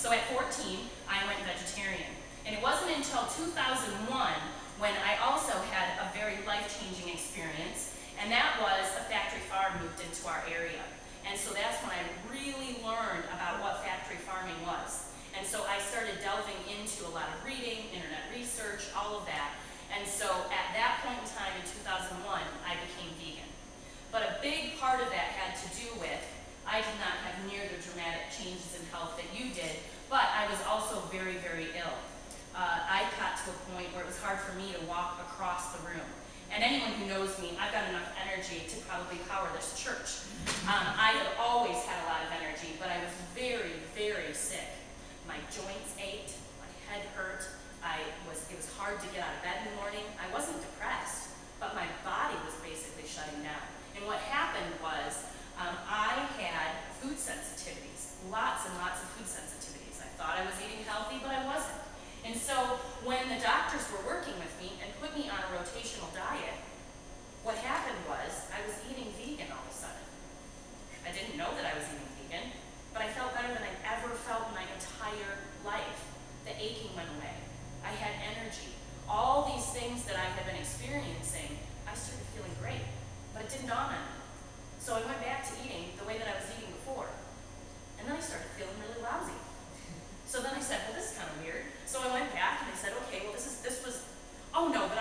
So at 14, I went vegetarian. And it wasn't until 2001 when I also had a very life-changing experience, and that was a factory farm moved into our area. And so that's when I really learned about what factory farming was. And so I started delving into a lot of reading, internet research, all of that. And so at that point in time in 2001, I became vegan. But a big part of that had to do with, I did not have near the dramatic changes in health that you did, but I was also very, very ill. I got to a point where it was hard for me to walk across the room. And anyone who knows me, I've got enough energy to probably power this church. I have always had a lot of energy, but I was very, very sick. My joints ached, my head hurt, it was hard to get out of bed in the morning. I wasn't depressed, but my body was basically shutting down. And what happened was, I had food sensitivities, lots and lots of food sensitivities. I thought I was eating healthy, but I wasn't. And so when the doctors were working with me and put me on a rotational diet, what happened was I was eating vegan all of a sudden. I didn't know that I was eating vegan, but I felt better than I'd ever felt in my entire life. The aching went away. I had energy. All these things that I had been experiencing, I started feeling great, but it didn't dawn on me. So I went back to eating the way that I was eating before, and then I started feeling really lousy. So then I said, well, this is kind of weird. So I went back and I said, okay, well, this was, oh no, but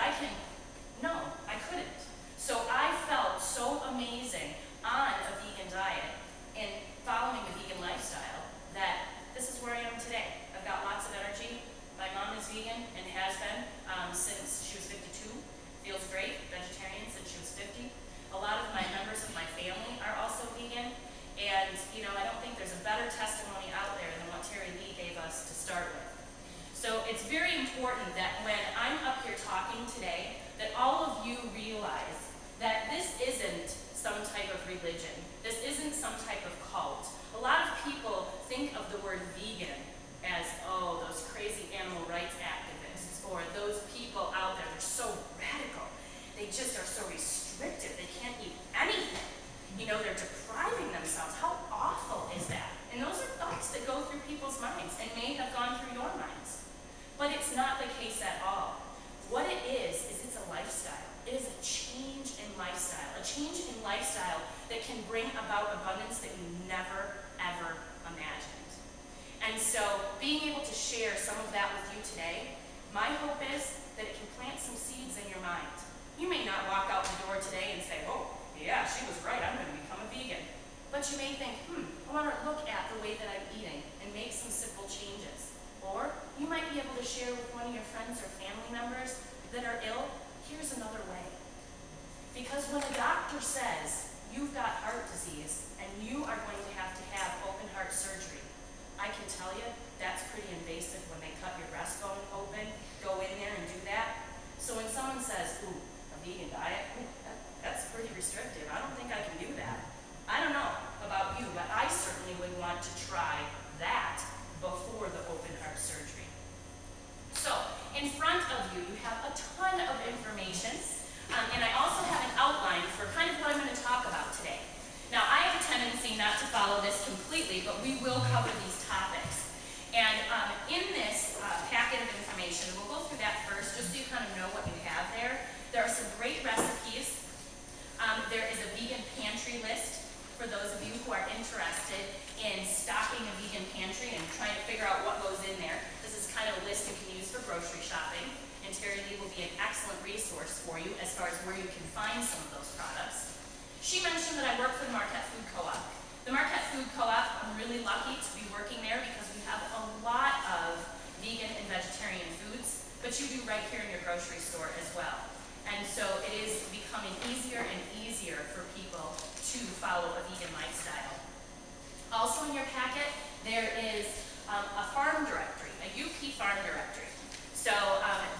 no, I couldn't. So I felt so amazing on a vegan diet and following a vegan lifestyle that this is where I am today. I've got lots of energy. My mom is vegan and has been since she was 52. Feels great, vegetarian since she was 50. A lot of my members of my family are also vegan. And, you know, I don't think there's a better testimony out there than what Terry Lee gave us to start with. So it's very important that when I'm up here talking today, that all of you realize that this isn't some type of religion. This isn't some type of cult. A lot of people think of the word vegan as, oh, those crazy animal rights activists, or those people out there, they're so radical. They just are so restrictive. They can't eat anything. You know, they're depriving themselves. How awful is that? And those are thoughts that go through people's minds and may have gone through your minds. But it's not the case at all. What it is it's a lifestyle. It is a change in lifestyle. A change in lifestyle that can bring about abundance that you never, ever imagined. And so being able to share some of that with you today, my hope is that it can plant some seeds in your mind. You may not walk out the door today and say, oh, yeah, she was right, I'm going to become a vegan. But you may think, I want to look at the way that I'm eating and make some simple changes. Or you might be able to share with one of your friends or family members that are ill, here's another way. Because when a doctor says you've got heart disease and you are going to have open heart surgery, I can tell you that's pretty invasive when they cut your breastbone open, go in there and do that. So when someone says, ooh, a vegan diet, that's pretty restrictive. I don't think I can do that. I don't know about you, but I certainly would want to try that before the open heart surgery. So, in front of you, you have a ton of information, and I also have an outline for kind of what I'm going to talk about today. Now, I have a tendency not to follow this completely, but we will cover these topics. And in this packet of information, we'll go through that first, just so you kind of know what you have there. There are some great recipes. There is a vegan pantry list for those of you who are interested in stocking a vegan pantry and trying to figure out what goes in there. This is kind of a list you can use for grocery shopping, and Terry Lee will be an excellent resource for you as far as where you can find some of those products. She mentioned that I work for the Marquette Food Co-op. The Marquette Food Co-op, I'm really lucky to be working there because we have a lot of vegan and vegetarian foods, but you do right here in your grocery store as well. And so it is becoming easier and easier for people to follow a vegan lifestyle. Also in your packet, there is a farm directory, a UP farm directory. So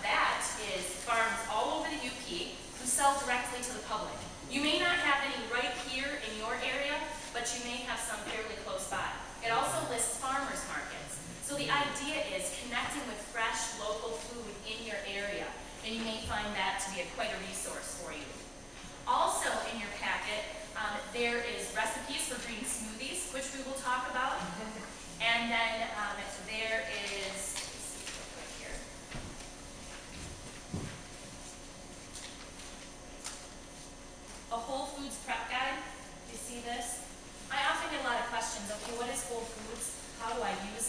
that is farms all over the UP who sell directly to the public. You may not have any right here in your area, but you may have some fairly close by. It also lists farmers markets. So the idea is connecting with fresh local food in your area. And you may find that to be quite a resource for you. Also in your packet, there is recipes for green smoothies, which we will talk about. And then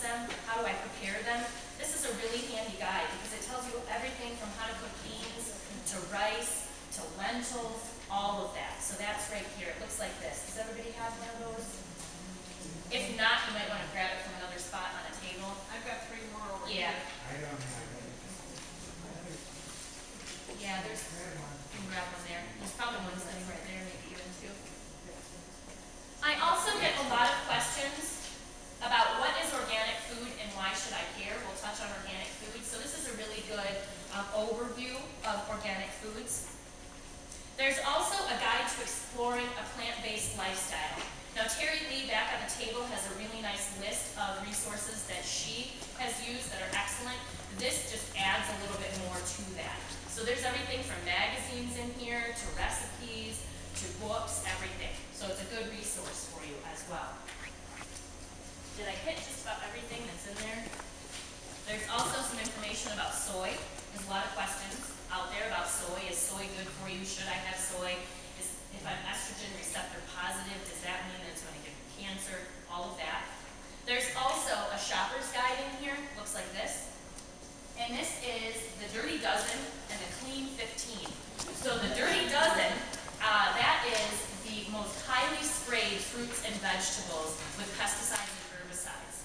them? How do I prepare them? This is a really handy guide because it tells you everything from how to cook beans, to rice, to lentils, all of that. So that's right here. It looks like this. Does everybody have one of those? If not, you might want to grab it from another spot on a table. I've got 3 more over here. I don't have it. Yeah, you can grab one there. There's probably one sitting right there, maybe even two. I also get a lot of questions about what is organic food and why should I care. We'll touch on organic food. So this is a really good overview of organic foods. There's also a guide to exploring a plant-based lifestyle. Now Terry Lee back on the table has a really nice list of resources that she has used that are excellent. This just adds a little bit more to that. So there's everything from magazines in here to recipes to books, everything. So it's a good resource for you as well. Did I hit just about everything that's in there? There's also some information about soy. There's a lot of questions out there about soy. Is soy good for you? Should I have soy? If I'm estrogen receptor positive, does that mean that it's going to give me cancer? All of that. There's also a shopper's guide in here. Looks like this. And this is the Dirty Dozen and the Clean 15. So the Dirty Dozen, that is the most highly sprayed fruits and vegetables with pesticides and herbicides.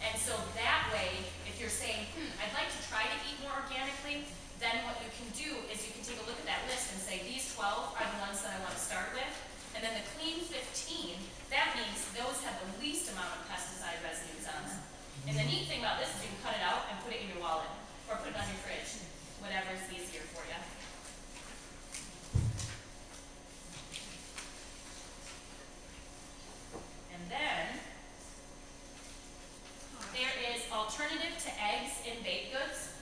And so that way, if you're saying, I'd like to try to eat more organically, then what you can do is you can take a look at that list and say, these 12 are the ones that I want to start with. And then the Clean 15, that means those have the least amount of pesticide residues on them. And the neat thing about this is you can cut it out and put it in your wallet, or put it on your fridge, whatever's easier for you. And then, there is alternative to eggs in baked goods.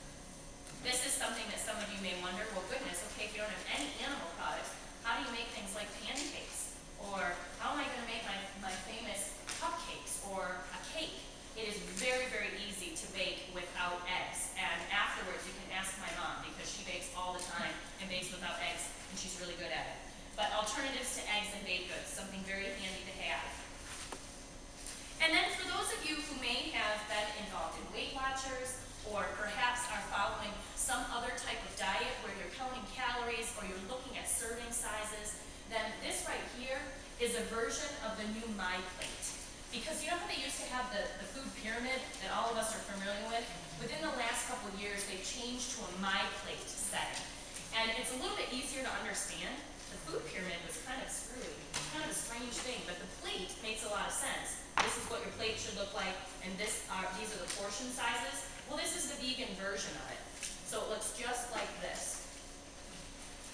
This is something that some of you may wonder, well goodness, okay, if you don't have any animal products, how do you make things like pancakes? Or how am I going to make my famous cupcakes or a cake? It is very, very easy to bake without eggs. And afterwards you can ask my mom because she bakes all the time and bakes without eggs and she's really good at it. But alternatives to eggs and baked goods, something very handy to have. And then for those of you who may have been involved in Weight Watchers or perhaps are following some other type of diet where you're counting calories or you're looking at serving sizes, then this right here is a version of the new My Plate. Because you know how they used to have the food pyramid that all of us are familiar with? Within the last couple of years, they've changed to a My Plate setting. And it's a little bit easier to understand. The food pyramid was kind of screwy. It's kind of a strange thing, but the plate makes a lot of sense. This is what your plate should look like, and these are the portion sizes. Well, this is the vegan version of it. So it looks just like this.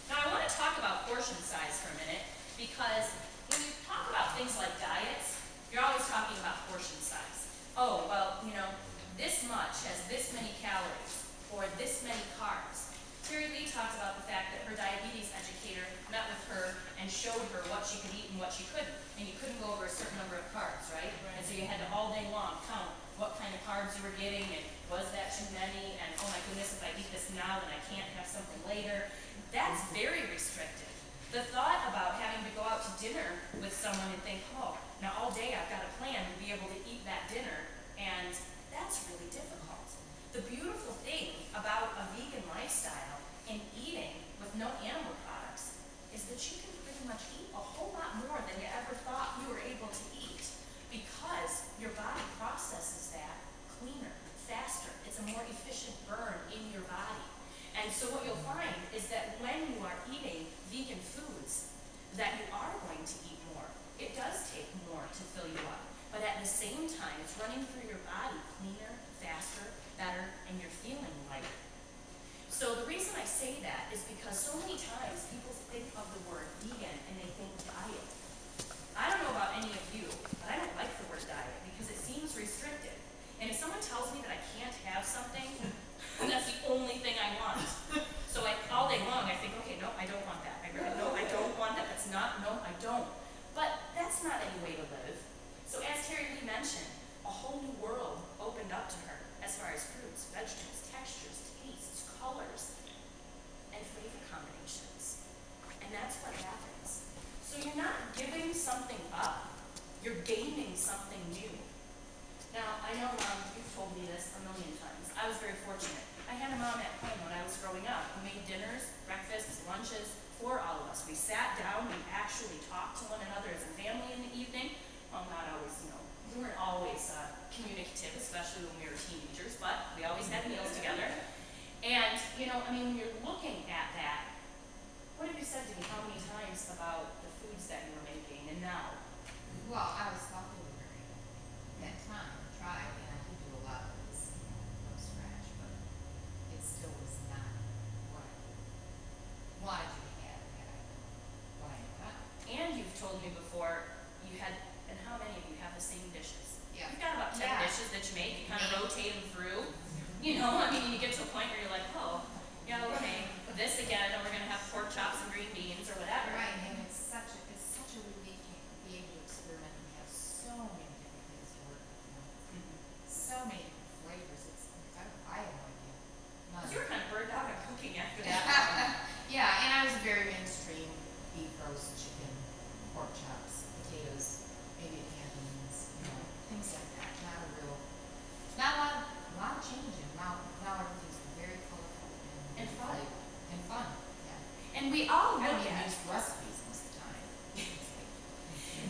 Now I want to talk about portion size for a minute, because when you talk about things like diets, you're always talking about portion size. Oh, well, you know, this much has this many calories, or this many carbs. Terry Lee talked about the fact that her diabetes educator met with her and showed her what she could eat and what she couldn't. And you couldn't go over a certain number of carbs, right? And so you had to all day long count what kind of carbs you were getting, and was that too many, and oh my goodness, if I eat this now, then I can't have something later. That's very restrictive. The thought about having to go out to dinner with someone and think, oh, now all day I've got a plan to be able to eat that dinner, and that's really difficult. The beautiful thing about a vegan lifestyle and eating with no animal products is that you can pretty much eat a whole lot more than you ever thought you were able to eat, because your body processes that cleaner, faster. It's a more efficient burn in your body. And so what you'll find is that when you are eating vegan foods, that you are going to eat more. It does take more to fill you up. But at the same time, it's running through your body cleaner, faster, better, and you're feeling lighter. So the reason I say that is because so many times people think of the word vegan and they think diet. I don't know about any of you, but I don't like the word diet because it seems restrictive. And if someone tells me that I can't have something, that's the only thing I want. So all day long I think, okay, no, I don't want that. No, I don't want that. That's not, no, I don't. But that's not any way to live. So as Terry Lee mentioned, a whole new world opened up to her as far as fruits, vegetables, textures, tastes, colors, and flavor combinations. And that's what happens. So you're not giving something up, you're gaining something new. Now, I know I mean, when you're looking at that, what have you said to me how many times about the foods that you were making and now? Well, I was thoughtful that time, tried, and I did do a lot of this from scratch, but it still was not what I wanted you to have had I known what I know now. And you've told me before, you had, and how many of you have the same dishes? Yeah. You've got about 10 Yeah. dishes that you make, you kind of rotate them through. You know, I mean, you get to a point where you're like, oh, yeah, we'll make this again, and we're going to have pork chops and green beans or whatever. Right, and it's such a relief to be able to experiment and have so many different things to work with. So many different flavors. I have no idea. Because you were kind of burned out on cooking after that. Yeah, and I was very mainstream: beef roast, chicken, pork chops, potatoes, maybe canned beans, things like that. Not a lot of changing. Now everything's very colorful And fun. And fun. Yeah. And we all I look don't even at, use recipes most of the time.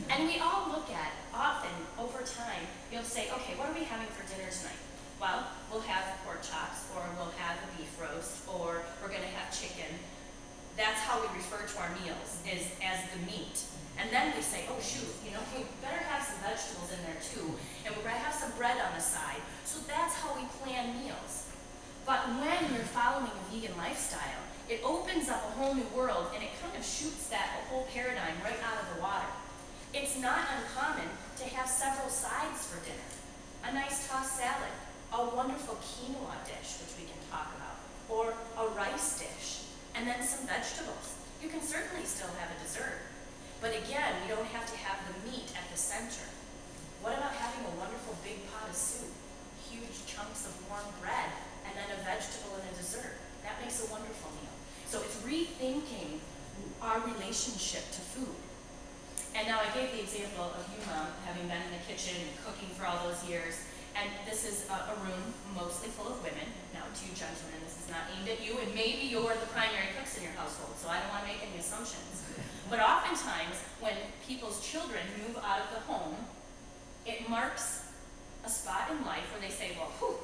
and we all look at, often, over time, you'll say, okay, what are we having for dinner tonight? Well, we'll have pork chops, or we'll have a beef roast, or we're going to have chicken. That's how we refer to our meals, is as the meat. And then we say, oh shoot, we better have some vegetables in there too, and we're going to have some bread on the side. So that's how we plan meals. But when you're following a vegan lifestyle, it opens up a whole new world, and it kind of shoots that whole paradigm right out of the water. It's not uncommon to have several sides for dinner. A nice tossed salad, a wonderful quinoa dish, which we can talk about, or a rice dish, and then some vegetables. You can certainly still have a dessert. But again, we don't have to have the meat at the center. What about having a wonderful big pot of soup, huge chunks of warm bread, and then a vegetable and a dessert? That makes a wonderful meal. So it's rethinking our relationship to food. And now I gave the example of you, Mom, having been in the kitchen and cooking for all those years. And this is a room mostly full of women. Now, to you gentlemen, this is not aimed at you, and maybe you're the primary cooks in your household, so I don't want to make any assumptions. But oftentimes, when people's children move out of the home, it marks a spot in life where they say, well, whew,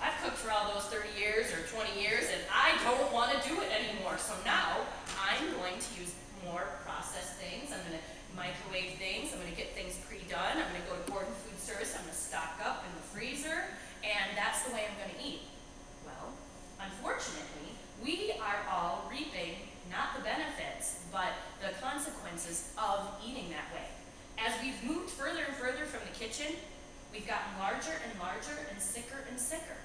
I've cooked for all those 30 years or 20 years, and I don't want to do it anymore. So now, I'm going to use more processed things. I'm going to microwave things. I'm going to get things pre-done. I'm going to go to Gordon Food Service. I'm going to stock up in the freezer, and that's the way I'm going to eat. Well, unfortunately, we are all reaping not the benefits, but the consequences of eating that way. As we've moved further and further from the kitchen, we've gotten larger and larger and sicker and sicker.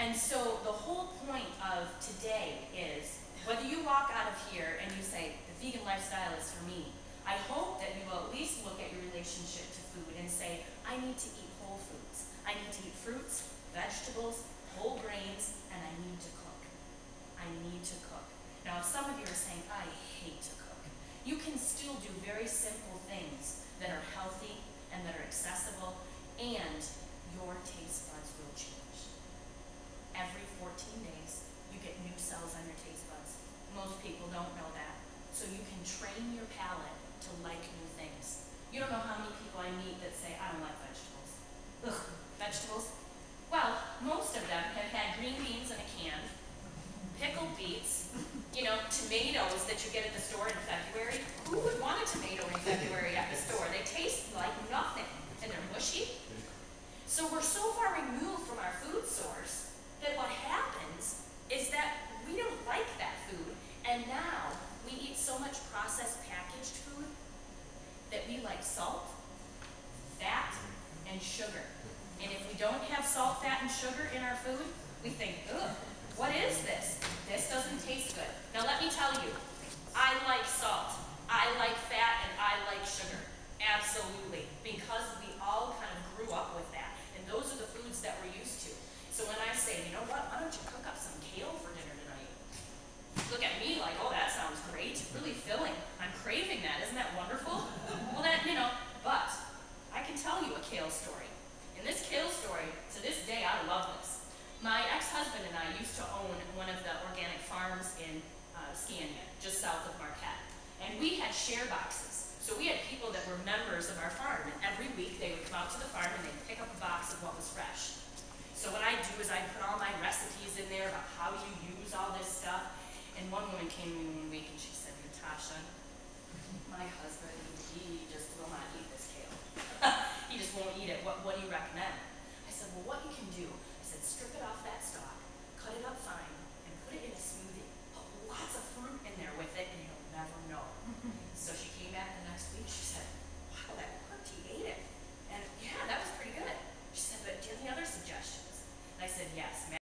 And so the whole point of today is, whether you walk out of here and you say, the vegan lifestyle is for me, I hope that you will at least look at your relationship to food and say, I need to eat whole foods. I need to eat fruits, vegetables, whole grains, and I need to cook. I need to cook. Now, if some of you are saying, I hate to cook, you can still do very simple things that are healthy and that are accessible, and your taste buds will change. Every 14 days, you get new cells on your taste buds. Most people don't know that. So you can train your palate to like new things. You don't know how many people I meet that say, I don't like vegetables. Ugh, vegetables? Well, most of them have had green beans in a can, pickled beets, tomatoes that you get at the store in February. Who would want a tomato in February at the store? They taste like nothing, and they're mushy. So we're so far removed from our food source that what happens is that we don't like that food, and now we eat so much processed packaged food that we like salt, fat, and sugar. And if we don't have salt, fat, and sugar in our food, we think, ugh, what is this? This doesn't taste good. Now let me tell you, I like salt, I like fat, and I like sugar. Absolutely. Because we all kind of grew up with that. And those are the foods that we're used to. So when I say, you know what, why don't you cook up some kale for dinner tonight? Look at me like, oh, that sounds great. Really filling. I'm craving that. Isn't that wonderful? Well, but I can tell you a kale story. In this kale story, to this day, I love this. My ex-husband and I used to own one of the organic farms in Scania, just south of Marquette. And we had share boxes. So we had people that were members of our farm, and every week they would come out to the farm and they'd pick up a box of what was fresh.